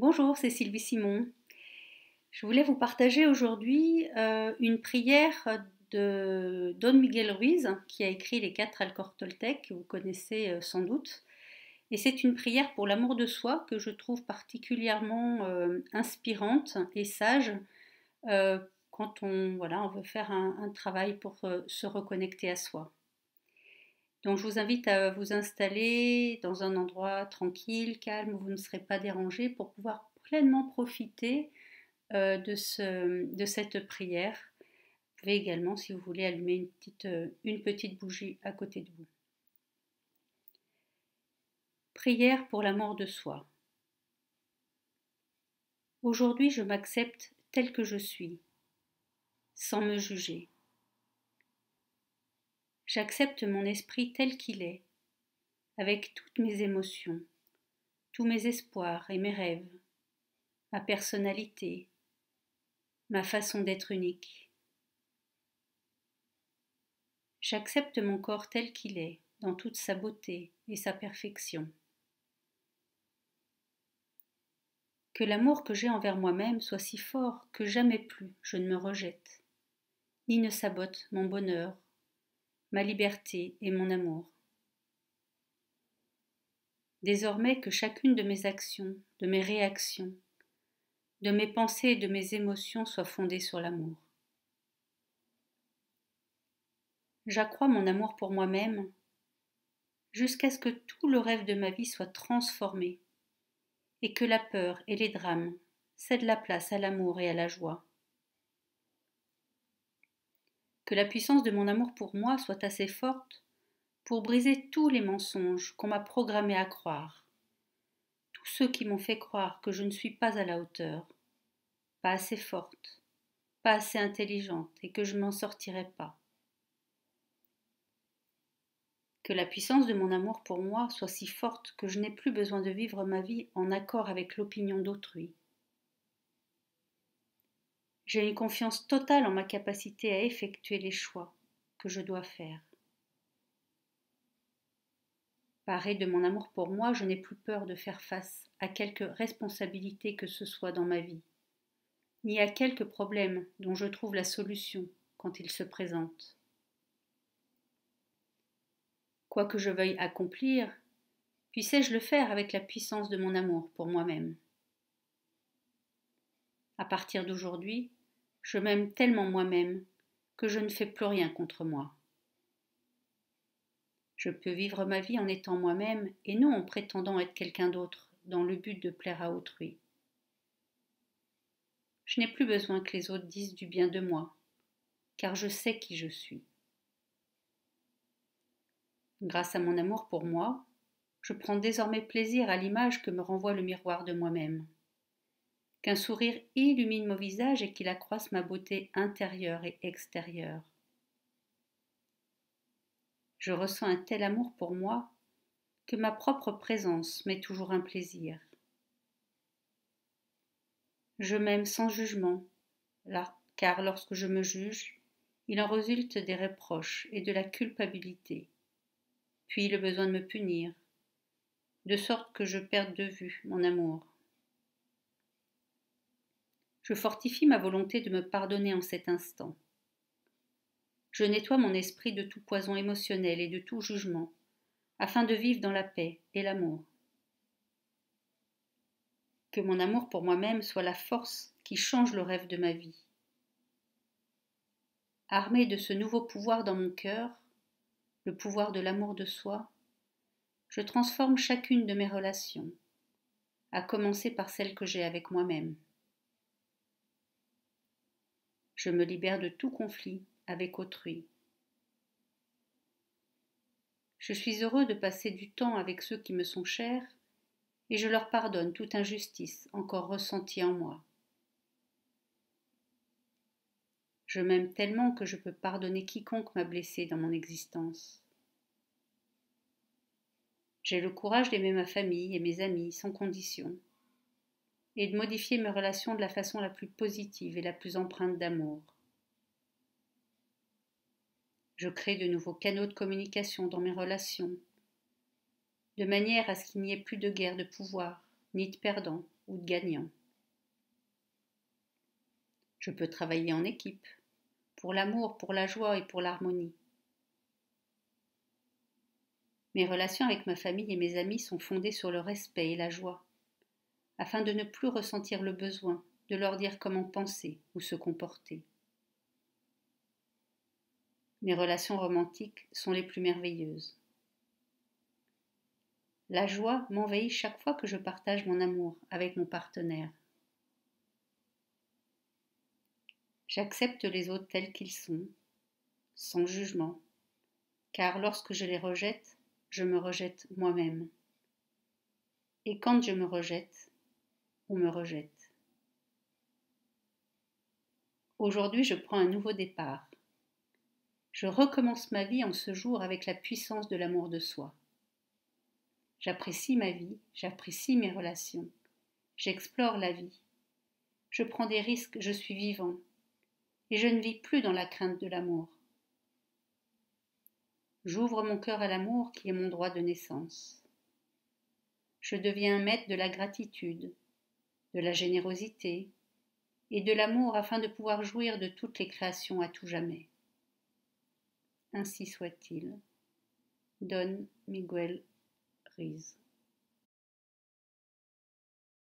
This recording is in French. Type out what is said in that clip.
Bonjour, c'est Sylvie Simon. Je voulais vous partager aujourd'hui une prière de Don Miguel Ruiz qui a écrit les 4 Alcor Toltec, que vous connaissez sans doute. Et c'est une prière pour l'amour de soi que je trouve particulièrement inspirante et sage quand on veut faire un travail pour se reconnecter à soi. Donc je vous invite à vous installer dans un endroit tranquille, calme, où vous ne serez pas dérangé pour pouvoir pleinement profiter de cette prière. Vous pouvez également, si vous voulez, allumer une petite bougie à côté de vous. Prière pour l'amour de soi. Aujourd'hui, je m'accepte tel que je suis, sans me juger. J'accepte mon esprit tel qu'il est, avec toutes mes émotions, tous mes espoirs et mes rêves, ma personnalité, ma façon d'être unique. J'accepte mon corps tel qu'il est, dans toute sa beauté et sa perfection. Que l'amour que j'ai envers moi-même soit si fort que jamais plus je ne me rejette, ni ne sabote mon bonheur, ma liberté et mon amour. Désormais que chacune de mes actions, de mes réactions, de mes pensées et de mes émotions soit fondée sur l'amour. J'accrois mon amour pour moi-même jusqu'à ce que tout le rêve de ma vie soit transformé et que la peur et les drames cèdent la place à l'amour et à la joie. Que la puissance de mon amour pour moi soit assez forte pour briser tous les mensonges qu'on m'a programmé à croire, tous ceux qui m'ont fait croire que je ne suis pas à la hauteur, pas assez forte, pas assez intelligente et que je m'en sortirai pas. Que la puissance de mon amour pour moi soit si forte que je n'ai plus besoin de vivre ma vie en accord avec l'opinion d'autrui. J'ai une confiance totale en ma capacité à effectuer les choix que je dois faire. Parée de mon amour pour moi, je n'ai plus peur de faire face à quelque responsabilité que ce soit dans ma vie, ni à quelque problème dont je trouve la solution quand il se présente. Quoi que je veuille accomplir, puissais-je le faire avec la puissance de mon amour pour moi-même. À partir d'aujourd'hui, je m'aime tellement moi-même que je ne fais plus rien contre moi. Je peux vivre ma vie en étant moi-même et non en prétendant être quelqu'un d'autre dans le but de plaire à autrui. Je n'ai plus besoin que les autres disent du bien de moi, car je sais qui je suis. Grâce à mon amour pour moi, je prends désormais plaisir à l'image que me renvoie le miroir de moi-même. Qu'un sourire illumine mon visage et qu'il accroisse ma beauté intérieure et extérieure. Je ressens un tel amour pour moi que ma propre présence m'est toujours un plaisir. Je m'aime sans jugement, car lorsque je me juge, il en résulte des reproches et de la culpabilité, puis le besoin de me punir, de sorte que je perde de vue mon amour. Je fortifie ma volonté de me pardonner en cet instant. Je nettoie mon esprit de tout poison émotionnel et de tout jugement, afin de vivre dans la paix et l'amour. Que mon amour pour moi-même soit la force qui change le rêve de ma vie. Armée de ce nouveau pouvoir dans mon cœur, le pouvoir de l'amour de soi, je transforme chacune de mes relations, à commencer par celle que j'ai avec moi-même. Je me libère de tout conflit avec autrui. Je suis heureux de passer du temps avec ceux qui me sont chers et je leur pardonne toute injustice encore ressentie en moi. Je m'aime tellement que je peux pardonner quiconque m'a blessé dans mon existence. J'ai le courage d'aimer ma famille et mes amis sans condition et de modifier mes relations de la façon la plus positive et la plus empreinte d'amour. Je crée de nouveaux canaux de communication dans mes relations, de manière à ce qu'il n'y ait plus de guerre de pouvoir, ni de perdants ou de gagnant. Je peux travailler en équipe, pour l'amour, pour la joie et pour l'harmonie. Mes relations avec ma famille et mes amis sont fondées sur le respect et la joie, afin de ne plus ressentir le besoin de leur dire comment penser ou se comporter. Mes relations romantiques sont les plus merveilleuses. La joie m'envahit chaque fois que je partage mon amour avec mon partenaire. J'accepte les autres tels qu'ils sont, sans jugement, car lorsque je les rejette, je me rejette moi-même. Et quand je me rejette, on me rejette. Aujourd'hui, je prends un nouveau départ. Je recommence ma vie en ce jour avec la puissance de l'amour de soi. J'apprécie ma vie, j'apprécie mes relations, j'explore la vie. Je prends des risques, je suis vivant, et je ne vis plus dans la crainte de l'amour. J'ouvre mon cœur à l'amour qui est mon droit de naissance. Je deviens un maître de la gratitude, de la générosité et de l'amour afin de pouvoir jouir de toutes les créations à tout jamais. Ainsi soit-il. Don Miguel Ruiz.